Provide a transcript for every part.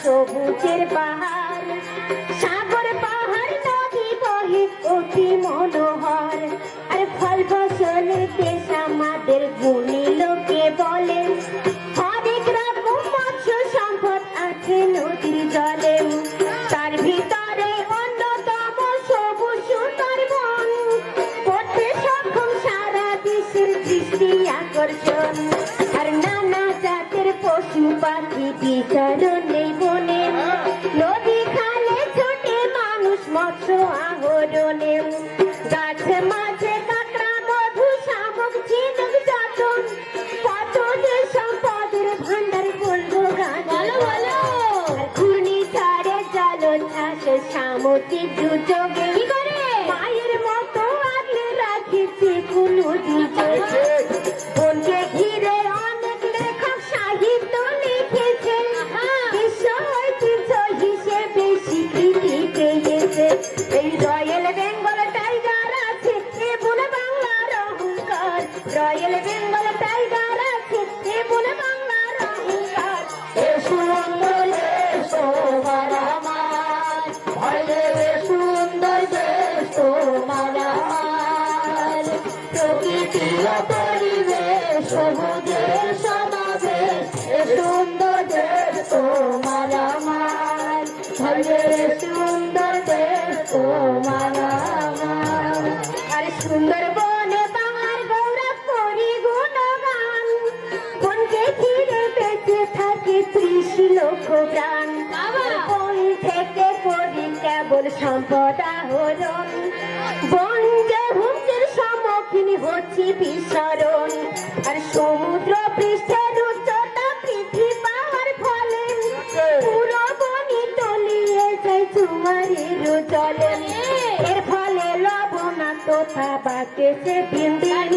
সবুজের পাহাড়, সাগর পাহাড়, নদী বহে অতি মনোহর। আর ফল ফসলের দেশ আমাদের গুণী লোকে বলে, অনেক রকম মৎস্য সম্পদ আছে নদীর জলে। তার ভিতরে অন্যতম সবুজ সুন্দরবন, করতে সক্ষম সারা বিশ্বের দৃষ্টি আকর্ষণ। আর নানা জাতের পশু পাখি বিচরণ নেই বনে, নদী খালে ছোটে মানুষ মৎস্য আহরণে। গাছে মাঝে কাঁকড়া, মধু, শামুক, ঝিনুক, যতন, কত যে সম্পদের ভান্ডার বলবো গান। ঘূর্ণিঝড়ে জলোচ্ছ্বাসে সামুদ্রিক দুর্যোগে মায়ের মতো আগলে রাখেছে কোনো দুর্যোগে। বনকে ঘিরে অনেক লেখক সাহিত্য লিখেছে, বিশ্ব ঐতিহ্য হিসেবে স্বীকৃতি পেয়েছে। এই রয়্যাল বেঙ্গল টাইগার আছে এ বনে বাংলার অহংকার, রয়্যাল বেঙ্গল টাইগার আছে এ বনে বাংলার অহংকার। এ সুন্দর দেশ তোমার আমার, ভয়ে সুন্দর দেশ তোমার আমার। প্রকৃতি পরিবেশ সবুজের সমাবেশ, এ সুন্দর দেশ তোমার আমার, ভয়ে সুন্দর দেশ তোমার আমার। আর সুন্দরবনে বাংলার গৌরব করি গুণগান, বনকে ঘিরে বেঁচে থাকে ৩০ লক্ষ প্রাণ। বন থেকে করি কেবল সম্পদ আহরণ, বন যে হুমকির সম্মুখীন হচ্ছি বিস্মরণ। আর সমুদ্র পৃষ্ঠের উচ্চতা বৃদ্ধি পাওয়ার ফলে পুরো বনই তলিয়ে যায় জোয়ারের জলে। এর ফলে লবণাক্ততা বাড়তেছে দিন দিন,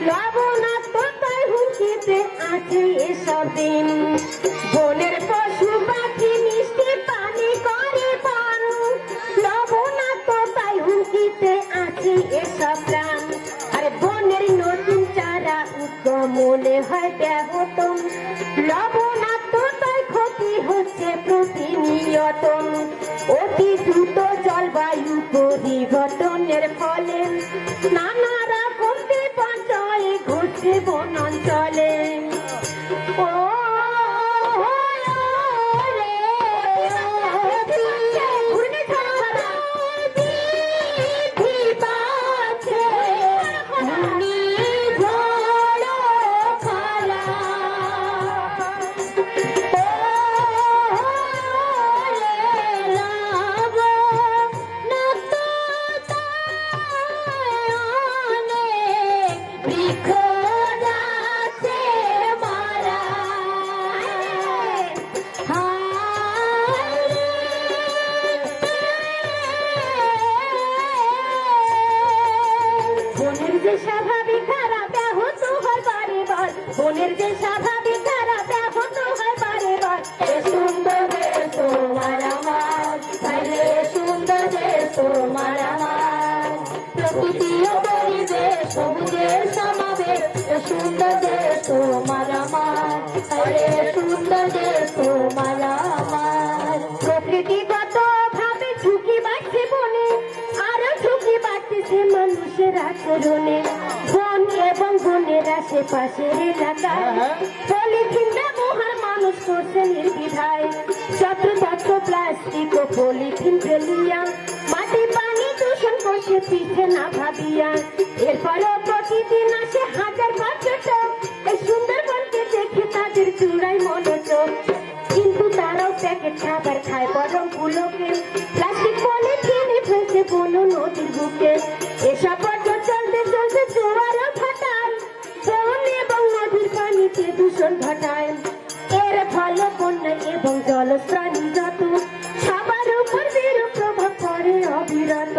লবণাক্ততায় হুমকিতে আছে এসব দিন। বনের পশু পাখি মিষ্টি পানি করে পান, লবণাক্ততায় হুমকিতে আছে এসব প্রাণ। আর বনের নতুন চারা উদ্গমনে হয় ব্যাহত, লবণাক্ততায় ক্ষতি হচ্ছে প্রতিনিয়ত। অতি দ্রুত জলবায়ু পরিবর্তনের ফলে নানা রকম বিপর্যয় ঘটছে বনাঞ্চলে। সুন্দর দেশ তোমার আমার, আরে সুন্দর দেশ তোমার আমার। প্রকৃতিগত ভাবে ঝুঁকি বাড়ছে বনে, আরো ঝুঁকি বাড়তেছে মানুষের আচরণে। বন এবং বনের আশেপাশের এলাকায় পলিথিন ব্যবহার মানুষ করছে নির্দ্বিধায়। যত্রতত্র প্লাস্টিক ও পলিথিন ফেলিয়া মাটি পানি দূষণ করছে পিছে না ভাবিয়া। এরপরও প্রতিদিন আসে হাজার পর্যটক, এই সুন্দরবনকে দেখে তাদের চূড়ায় মনোযোগ। কিন্তু তারাও প্যাকেট খাবার খায় বরং পুলকে, প্লাস্টিক পলিথিনে ফেলছে বন নদীর বুকে। এসব পর্যটন চলতে চলতে জোয়ারও ঘটায়, বন এবং নদীর পানিতে দূষণ ঘটায়। এর ফলে বন্যা এবং জলপ্রাণী যত সবার উপর বিরূপ প্রভাব পড়ে অবিরত।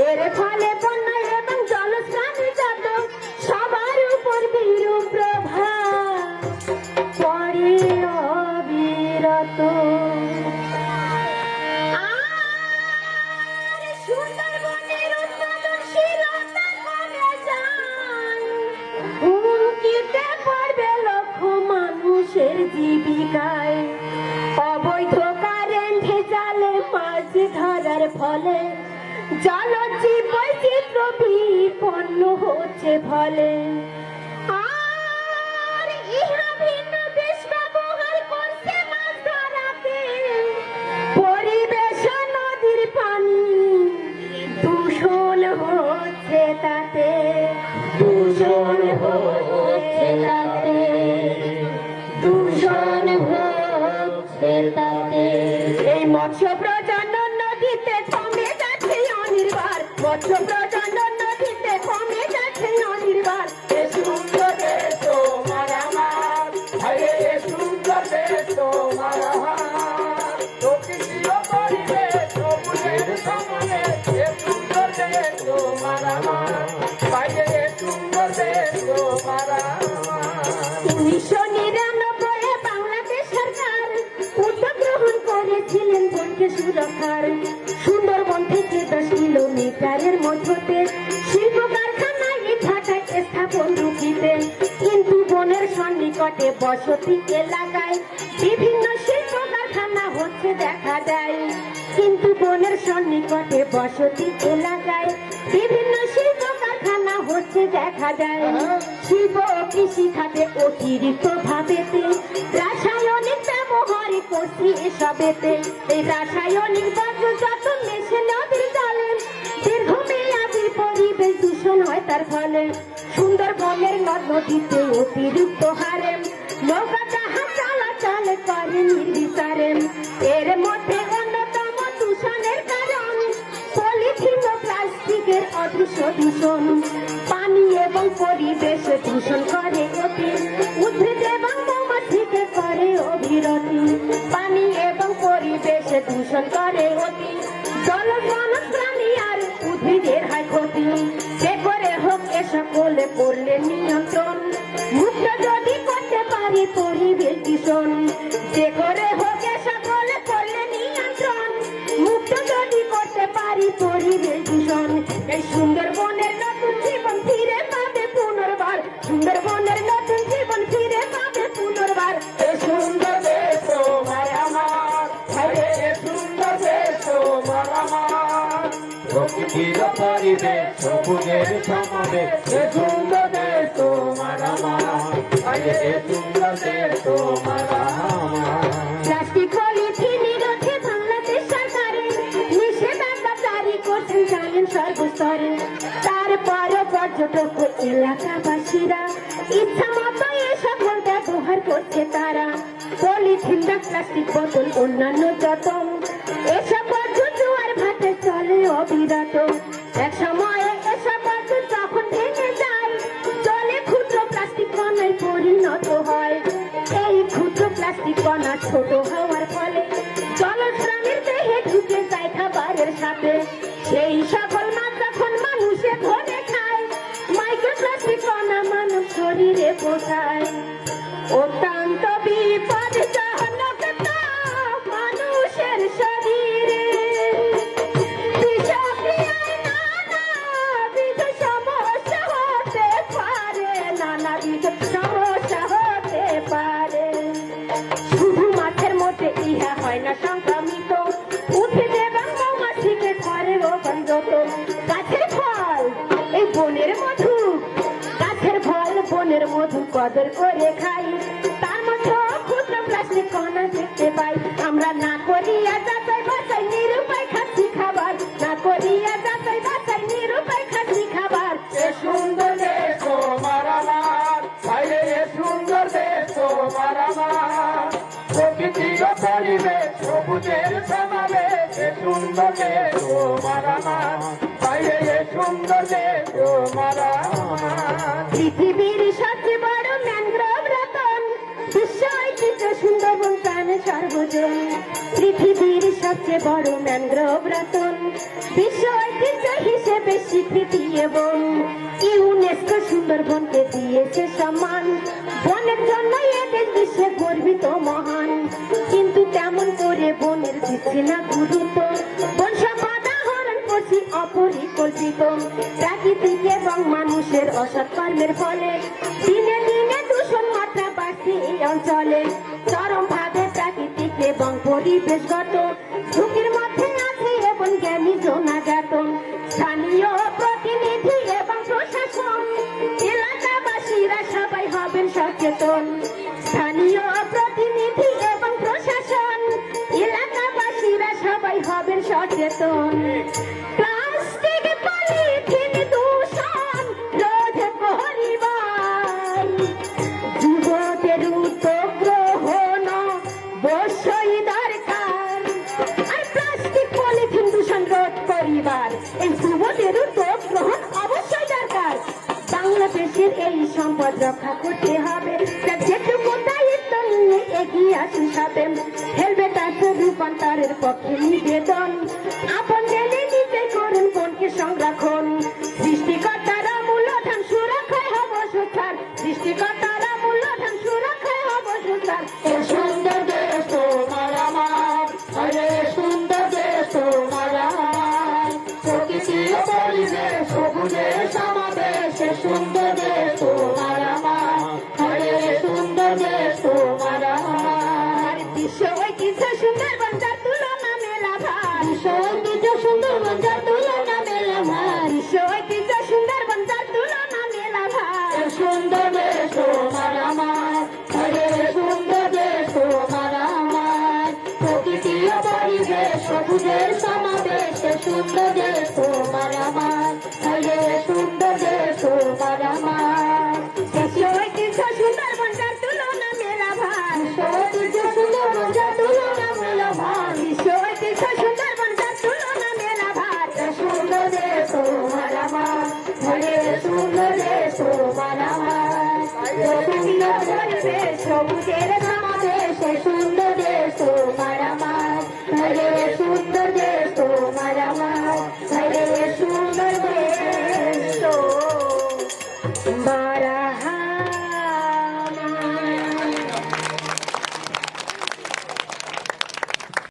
এর ফলে বন্যা এবং জলপ্রাণী যত সবার উপর বিরূপ প্রভাব পড়ে অবিরত। আর সুন্দরবনের উৎপাদনশীলতা কমে যায়, হুমকিতে পড়বে লক্ষ মানুষের জীবিকায়। অবৈধ কারেন্টে জালে মাছ ধরার ফলে জলজীব বৈচিত্র্য বিপন্ন হচ্ছে ফলে। আর ইহা ভিন্ন দেশ ব্যবহার করছে মাছ ধরাতে, পরিবেশ নদীর পানি দূষণ হচ্ছে তাতে, দূষণ হচ্ছে তাতে, দূষণ হচ্ছে তাতে। এই মৎস্য প্রজনন নদীতে কমে যাচ্ছে অনির্বাণ, মৎস্য প্রজনন নদীতে কমে যাচ্ছে অনির্বাণ। এ সুন্দর দেশ তোমার আমার, আরে এ সুন্দর দেশ তোমার আমার। প্রকৃতি ও পরিবেশ সবুজের সমানে, এ সুন্দর দেশ তোমার আমার, আরে এ সুন্দর দেশ তোমার আমার। 1999 বাংলাদেশ সরকার উদ্যোগ গ্রহণ করেছিলেন বনকে সুরক্ষার। সুন্দরবন থেকে 10 কিলোমিটারের মধ্যে শিল্প কারখানা ইটভাটায় স্থাপন রুখিতে। কিন্তু বনের সন্নিকটে বসতি এলাকায় বিভিন্ন শিল্প কারখানা হচ্ছে দেখা যায়। কিন্তু বনের সন্নিকটে বসতি এলাকায় বিভিন্ন শিল্প কারখানা হচ্ছে দেখা যায়। শিল্প ও কৃষি খাতে অতিরিক্ত ভাবেতে রাসায়নিক ব্যবহার করছি এসবেতে। এই রাসায়নিক বর্জ্য যত মেশে নদীর জলে দীর্ঘমেয়াদী পরিবেশ দূষণ হয় তার ফলে। সুন্দরবনের নদ নদীতে অতিরিক্ত হারে নৌকা জাহাজ চলাচল করে নির্বিচারে। এর মধ্যে অন্যতম দূষণের কারণ পলিথিন ও প্লাস্টিকের অদৃশ্য দূষণ। পানি এবং পরিবেশ দূষণ করে অতি, উদ্ভিদ এবং মৌমাছিকে করে অবিরতি। পানি এবং পরিবেশ দূষণ করে অতি, জলজ প্রাণী আর উদ্ভিদের হয় ক্ষতি। যে করে হোক এ সকলে করলে নিয়ন্ত্রণ, মুক্ত যদি করতে পারি পরিবেশ দূষণ। যে করে হোক এ সকলে করলে নিয়ন্ত্রণ, মুক্ত যদি করতে পারি পরিবেশ দূষণ। এই সুন্দরবনের নতুন জীবন ফিরে পাবে পুনর্বার, সুন্দরবনের নতুন জীবন ফিরে পাবে পুনর্বার। এই সুন্দর দেশ তোমার আমার, আরে এ সুন্দর দেশ তোমার আমার। প্রকৃতির পরিবেশ সবুজের সমাবে, এ সুন্দর দেশ তোমার আমার, আরে এ সুন্দর দেশ তোমার আমার। প্লাস্টিক পলিথিন নিরোধে বাংলাদেশ সরকারের নিষেধাজ্ঞা জারি করছেন জানেন সর্বস্তরে। তারপরও পর্যটক ও এলাকাবাসীরা ইচ্ছা মতো এ সকল ব্যবহার করছে তারা। পলিথিন বা প্লাস্টিক বোতল অন্যান্য যত এসব বর্জ্য জোয়ার ভাতে চলে অবিরত। এক সময় এসব বর্জ্য যখন ভেঙে যায় জলে ক্ষুদ্র প্লাস্টিক কণায় পরিণত হয়। এই ক্ষুদ্র প্লাস্টিক কণা ছোট হওয়ার ফলে জলপ্রাণীর দেহে ঢুকে যায় খাবারের সাথে। সেই সকল মাছ যখন মানুষে ধরে খায়, মাইক্রোপ্লাস্টিক কণা মানব শরীরে পৌঁছায়। অত্যন্ত বিপজ্জনক তা মানুষের শরীরে, বিষক্রিয়ায় নানাবিধ সমস্যা হতে পারে, নানাবিধ না সংক্রামিত উদ্ভিদ এবং মৌমাছিকে করে রোপণ যত গাছের ফল এই বনের মধু গাছের ফল বনের মধু কদর করে খাই তার মধ্যে ক্ষুদ্র প্লাস্টিক কণা দেখতে পাই আমরা না করিয়া যাচাই বাছাই নিরুপায় খাচ্ছি খাবার না করিয়া যাচাই বাছাই নিরুপায় খাচ্ছি খাবার এ সুন্দর দেশ তোমার আমার বাইরে এ সুন্দর দেশ তোমার আমার প্রকৃতির পরিবেশ সবুজের সমাবেশ এ সুন্দর দেশ তোমার আমার বাইরে এ সুন্দর দেশ তোমার আমার পৃথিবীর সবচেয়ে বড় ম্যানগ্রোভ রতন বিশ্ব ঐতিহ্য সুন্দরবন প্রাণে সর্বজন পৃথিবীর সবচেয়ে বড় ম্যানগ্রোভ রতন বিশ্ব ঐতিহ্য হিসেবে স্বীকৃতি এবং ইউনেস্কো সুন্দরবনকে দিয়েছে সম্মান বনের জন্য এদের বিশ্বে গর্বিত মহান কিন্তু তেমন করে বনের দিচ্ছে না গুরুত্ব বন সম্পদ আহরণ করছি অপরিকল্পিত প্রাকৃতিক এবং মানুষের অসৎ কর্মের ফলে দিনে দিনে দূষণ মাত্রা বাড়ছে এই অঞ্চলে চরম ভাবে প্রাকৃতিক এবং পরিবেশগত ঝুঁকির মধ্যে আছে এবং জ্ঞানী জনাজাতন স্থানীয় প্রতিনিধি এবং প্রশাসন এলাকাবাসীরা সবাই হবেন সচেতন স্থানীয় প্রতিনিধি এবং প্রশাসন এলাকাবাসীরা সবাই হবেন সচেতন প্লাস্টিক পলিথিন দূষণ রোধ করিবার যুবকের উদ্যোগ গ্রহণ অবশ্যই দরকার আর প্লাস্টিক পলিথিন দূষণ রোধ করিবার এই যুবকের উদ্যোগ গ্রহণ অবশ্যই দরকার বাংলাদেশের এই সম্পদ রক্ষা করতে হবে তার যেটুকু দায়িত্ব নিয়ে এগিয়ে আসুন সাথে হেলমেট আছে রূপান্তরের পক্ষে নিবেদন আপন জেনে নিজে করুন বনকে সংরক্ষণ সৃষ্টিকর্তারা মূল্যধন সুরক্ষায় হব সুচার সৃষ্টিকর্তারা মূল্যধন সুরক্ষায় হব সুচার এ সুন্দর দেশ তোমার আমার আরে সুন্দর দেশ তোমার আমার প্রকৃতির পরিবেশ সবুজের সমাবেশ এ সুন্দর দেশ তোমার আমার আরে সুন্দর দেশ তোমার আমার বিশ্ব ঐতিহ্য সুন্দরবন যার তুলনা মেলা ভার বিশ্ব ঐতিহ্য সুন্দরবন যার তুলনা মেলা ভার বিশ্ব ঐতিহ্য সুন্দরবন যার তুলনা মেলা ভার এ সুন্দর দেশ তোমার আমার আরে সুন্দর দেশ তোমার আমার প্রকৃতির পরিবেশ সবুজের সমাবেশ এ সুন্দর দেশ তোমার আমার আরে সুন্দর দেশ তোমার আমার বিশ্ব ঐতিহ্য সুন্দরবন যার তুলনা মেলা ভার বিশ্ব ঐতিহ্য সুন্দরবন যার তুলনা মেলা ভার বিশ্ব ঐতিহ্য সুন্দরবন যার তুলনা মেলা ভার এ সুন্দর দেশ তোমার আমার আরে সুন্দর দেশ তোমার আমার প্রকৃতির পরিবেশ সবুজের সমাবেশ এ সুন্দর দেশ তোমার আমার আরে সুন্দর দেশ তোমার আমার আরে সুন্দর দেশ তো